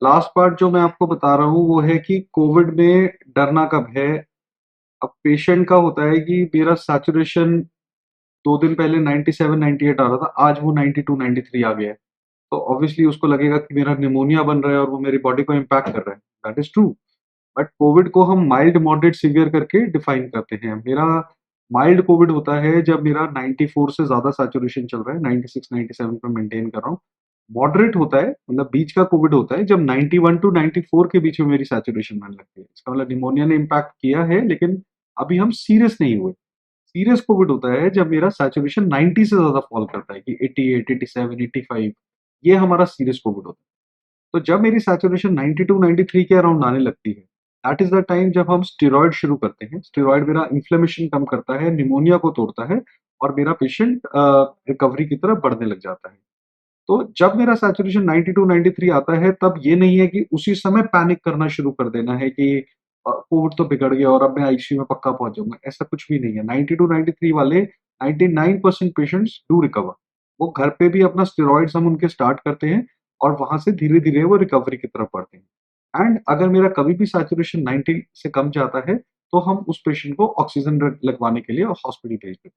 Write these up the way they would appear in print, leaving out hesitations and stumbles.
Last part जो मैं आपको बता रहा हूँ वो है कि कोविड में डरना कब है। अब पेशेंट का होता है कि मेरा सैचुरेशन 2 दिन पहले 97 98 आ रहा था, आज वो 92 93 आ गया है। तो ऑब्वियसली उसको लगेगा कि मेरा निमोनिया बन रहा है और वो मेरी बॉडी को इम्पैक्ट कर रहा है। That is true. But Covid को हम माइल्ड मॉडरेट सीवियर करके डिफाइन करते हैं। मेरा माइल्ड कोविड होता है जब मेरा 94 से ज्यादा सैचुरेशन चल रहा है, 96 97 पे मेंटेन कर रहा हूँ। मॉडरेट होता है मतलब बीच का कोविड होता है जब 91 टू 94 के बीच में मेरी सैचुरेशन बनने लगती है। इसका मतलब निमोनिया ने इम्पैक्ट किया है लेकिन अभी हम सीरियस नहीं हुए। सीरियस कोविड होता है जब मेरा सैचुरेशन 90 से ज्यादा फॉल करता है कि 88 87 85। ये हमारा सीरियस कोविड होता है। तो जब मेरी सैचुरेशन 92 93 के अराउंड आने लगती है, दैट इज द टाइम जब हम स्टेरॉइड शुरू करते हैं। स्टेरॉइड मेरा इन्फ्लेमेशन कम करता है, निमोनिया को तोड़ता है और मेरा पेशेंट रिकवरी की तरफ बढ़ने लग जाता है। तो जब मेरा सैचुरेशन 92 93 आता है तब ये नहीं है कि उसी समय पैनिक करना शुरू कर देना है कि कोविड तो बिगड़ गया और अब मैं आईसीयू में पक्का पहुंच जाऊंगा। ऐसा कुछ भी नहीं है। 92 93 वाले 99% पेशेंट्स डू रिकवर। वो घर पे भी अपना स्टेरॉइड्स हम उनके स्टार्ट करते हैं और वहां से धीरे धीरे वो रिकवरी की तरफ बढ़ते हैं। एंड अगर मेरा कभी भी सैचुरेशन 90 से कम जाता है तो हम उस पेशेंट को ऑक्सीजन लगवाने के लिए हॉस्पिटल भेज देते हैं।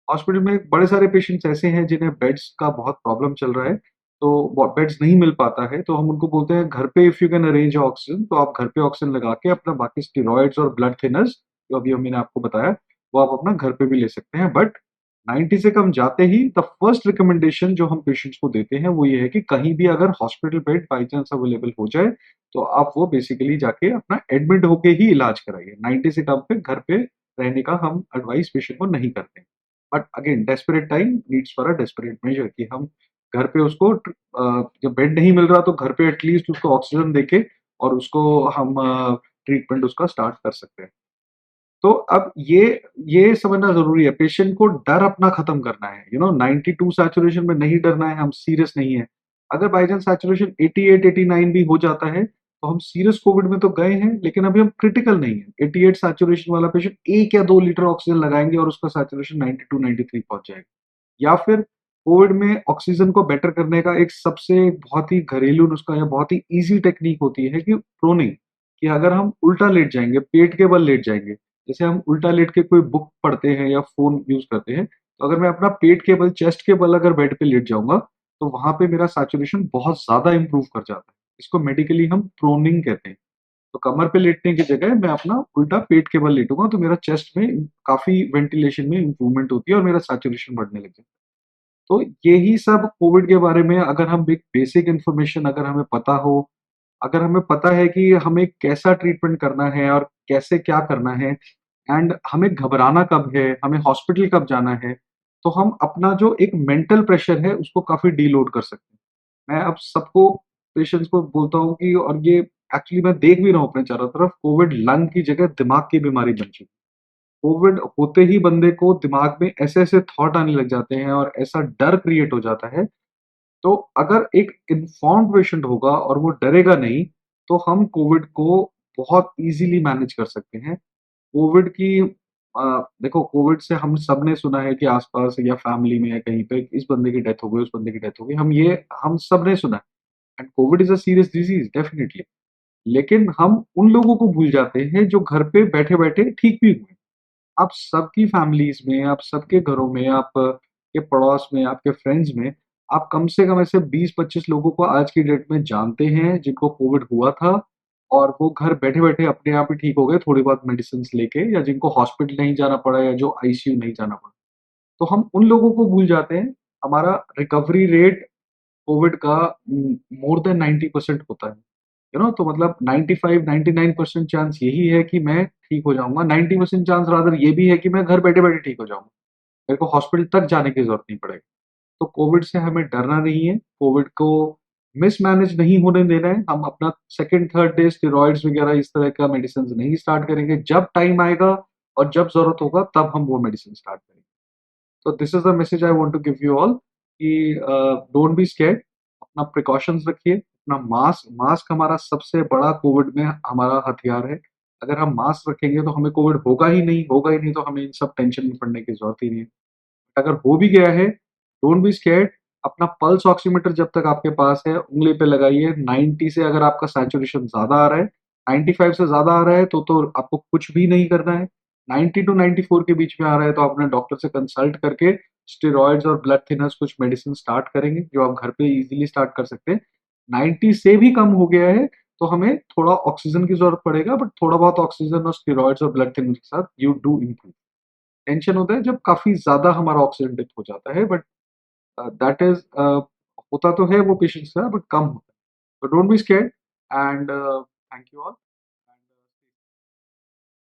हॉस्पिटल में बड़े सारे पेशेंट्स ऐसे हैं जिन्हें बेड्स का बहुत प्रॉब्लम चल रहा है, तो बेड्स नहीं मिल पाता है, तो हम उनको बोलते हैं घर पे if you can arrange oxygen तो आप घर पे ऑक्सीजन लगा के अपना बाकी स्टेरॉइड्स और ब्लड थिनर्स जो अभी मैंने आपको बताया वो आप अपना घर पे भी ले सकते हैं। बट 90 से कम जाते ही द फर्स्ट रिकमेंडेशन जो हम पेशेंट्स को देते हैं वो ये है कि कहीं भी अगर hospital bed by chance available हो जाए तो आप वो बेसिकली जाके अपना एडमिट होके ही इलाज कराइए। 90 से कम पे घर पे रहने का हम एडवाइस पेशेंट को नहीं करते। But again desperate time needs for a desperate measure कि हम घर पे उसको जब बेड नहीं मिल रहा तो घर पे एटलीस्ट उसको ऑक्सीजन देके और उसको हम ट्रीटमेंट उसका स्टार्ट कर सकते हैं। तो अब ये समझना ज़रूरी है, पेशेंट को डर अपना खत्म करना है। 92 सैचुरेशन में नहीं डरना है, हम सीरियस नहीं है। अगर बाय चांस सैचुरेशन 88 89 भी हो जाता है, तो हम सीरियस कोविड में तो गए हैं, लेकिन अभी हम क्रिटिकल नहीं है। 88 सैचुरेशन वाला पेशेंट 1 या 2 लीटर ऑक्सीजन लगाएँगे और उसका सैचुरेशन 92 93 पहुँच जाएगा। या फिर कोविड में ऑक्सीजन को बेटर करने का एक सबसे बहुत ही घरेलू नुस्खा या बहुत ही ईज़ी टेक्नीक होती है कि प्रोनिंग, कि अगर हम उल्टा लेट जाएँगे, पेट के बल लेट जाएँगे, जैसे हम उल्टा लेट के कोई बुक पढ़ते हैं या फ़ोन यूज़ करते हैं, तो अगर मैं अपना पेट के बल, चेस्ट के बल अगर बेड पे लेट जाऊँगा, तो वहाँ पे मेरा सैचुरेशन बहुत ज़्यादा इम्प्रूव कर जाता है। इसको मेडिकली हम प्रोनिंग कहते हैं। तो कमर पे लेटने की जगह मैं अपना उल्टा पेट के बल लेटूँगा, तो मेरा चेस्ट में काफ़ी वेंटिलेशन में इम्प्रूवमेंट होती है और मेरा सैचुरेशन बढ़ने लग जाता है। तो यही सब कोविड के बारे में अगर हम एक बेसिक इन्फॉर्मेशन अगर हमें पता हो, अगर हमें पता है कि हमें कैसा ट्रीटमेंट करना है और कैसे क्या करना है एंड हमें घबराना कब है, हमें हॉस्पिटल कब जाना है, तो हम अपना जो एक मेंटल प्रेशर है उसको काफ़ी डीलोड कर सकते हैं। मैं अब सबको पेशेंट्स को बोलता हूँ कि और ये एक्चुअली मैं देख भी रहा हूँ अपने चारों तरफ, कोविड लंग की जगह दिमाग की बीमारी बन चुकी है। कोविड होते ही बंदे को दिमाग में ऐसे-ऐसे थॉट आने लग जाते हैं और ऐसा डर क्रिएट हो जाता है। तो अगर एक इन्फॉर्म्ड पेशेंट होगा और वो डरेगा नहीं, तो हम कोविड को बहुत ईज़िली मैनेज कर सकते हैं। कोविड की देखो, कोविड से हम सबने सुना है कि आस-पास या फैमिली में या कहीं पे इस बंदे की डेथ हो गई, उस बंदे की डेथ हो गई। हम सबने सुना है and Covid is a serious disease definitely. लेकिन हम उन लोगों को भूल जाते हैं जो घर पे बैठे-बैठे ठीक भी हुए। आप सबकी फैमिलीज़ में, आप सबके घरों में, आप के पड़ोस में, आपके फ्रेंड्स में, आप कम से कम ऐसे 20-25 लोगों को आज की डेट में जानते हैं जिनको कोविड हुआ था और वो घर बैठे-बैठे अपने आप ही ठीक हो गए थोड़ी बहुत मेडिसिन्स लेके, या जिनको हॉस्पिटल नहीं जाना पड़ा या जो आईसीयू नहीं जाना पड़ा। तो हम उन लोगों को भूल जाते हैं। हमारा रिकवरी रेट कोविड का मोर देन 90% होता है। तो मतलब 95 99% चांस यही है कि मैं ठीक हो जाऊँगा। 90% चांस रादर ये भी है कि मैं घर बैठे-बैठे ठीक हो जाऊँगा। मेरे को हॉस्पिटल तक जाने की ज़रूरत नहीं पड़ेगी। तो कोविड से हमें डरना नहीं है, कोविड को मिसमैनेज नहीं होने देना है। हम अपना सेकंड, थर्ड डे स्टेरॉइड्स वगैरह इस तरह का मेडिसिन्स नहीं स्टार्ट करेंगे। जब टाइम आएगा और जब ज़रूरत होगा तब हम वो मेडिसिन स्टार्ट करेंगे। तो this is the message I want to give you all कि डोंट बी स्कैर्ड। अपना प्रिकॉशंस रखिए, अपना मास्क मास्क हमारा सबसे बड़ा कोविड में हमारा हथियार है। अगर हम मास्क रखेंगे तो हमें कोविड होगा ही नहीं तो हमें इन सब टेंशन में पड़ने की ज़रूरत ही नहीं है। अगर हो भी गया है, डोंट बी स्कैर्ड, अपना पल्स ऑक्सीमीटर जब तक आपके पास है उंगली पे लगाइए। 90 से अगर आपका सैचुरेशन ज्यादा आ रहा है, 95 से ज्यादा आ रहा है तो आपको कुछ भी नहीं करना है। 90 टू 94 के बीच में आ रहा है तो आप अपने डॉक्टर से कंसल्ट करके स्टेरॉइड्स और ब्लड थिनर्स कुछ मेडिसिन स्टार्ट करेंगे जो आप घर पे इजीली स्टार्ट कर सकते हैं। 90 से भी कम हो गया है तो हमें थोड़ा ऑक्सीजन की जरूरत पड़ेगा, बट थोड़ा बहुत ऑक्सीजन और स्टेरॉइड्स और ब्लड थिनर के साथ यू डू इम्प्रूव। टेंशन होता है जब काफी ज्यादा हमारा ऑक्सीजन डिप हो जाता है, बट दैट इज होता तो है वो पेशेंट्स का, बट कम होता है। तो don't be scared and thank you all.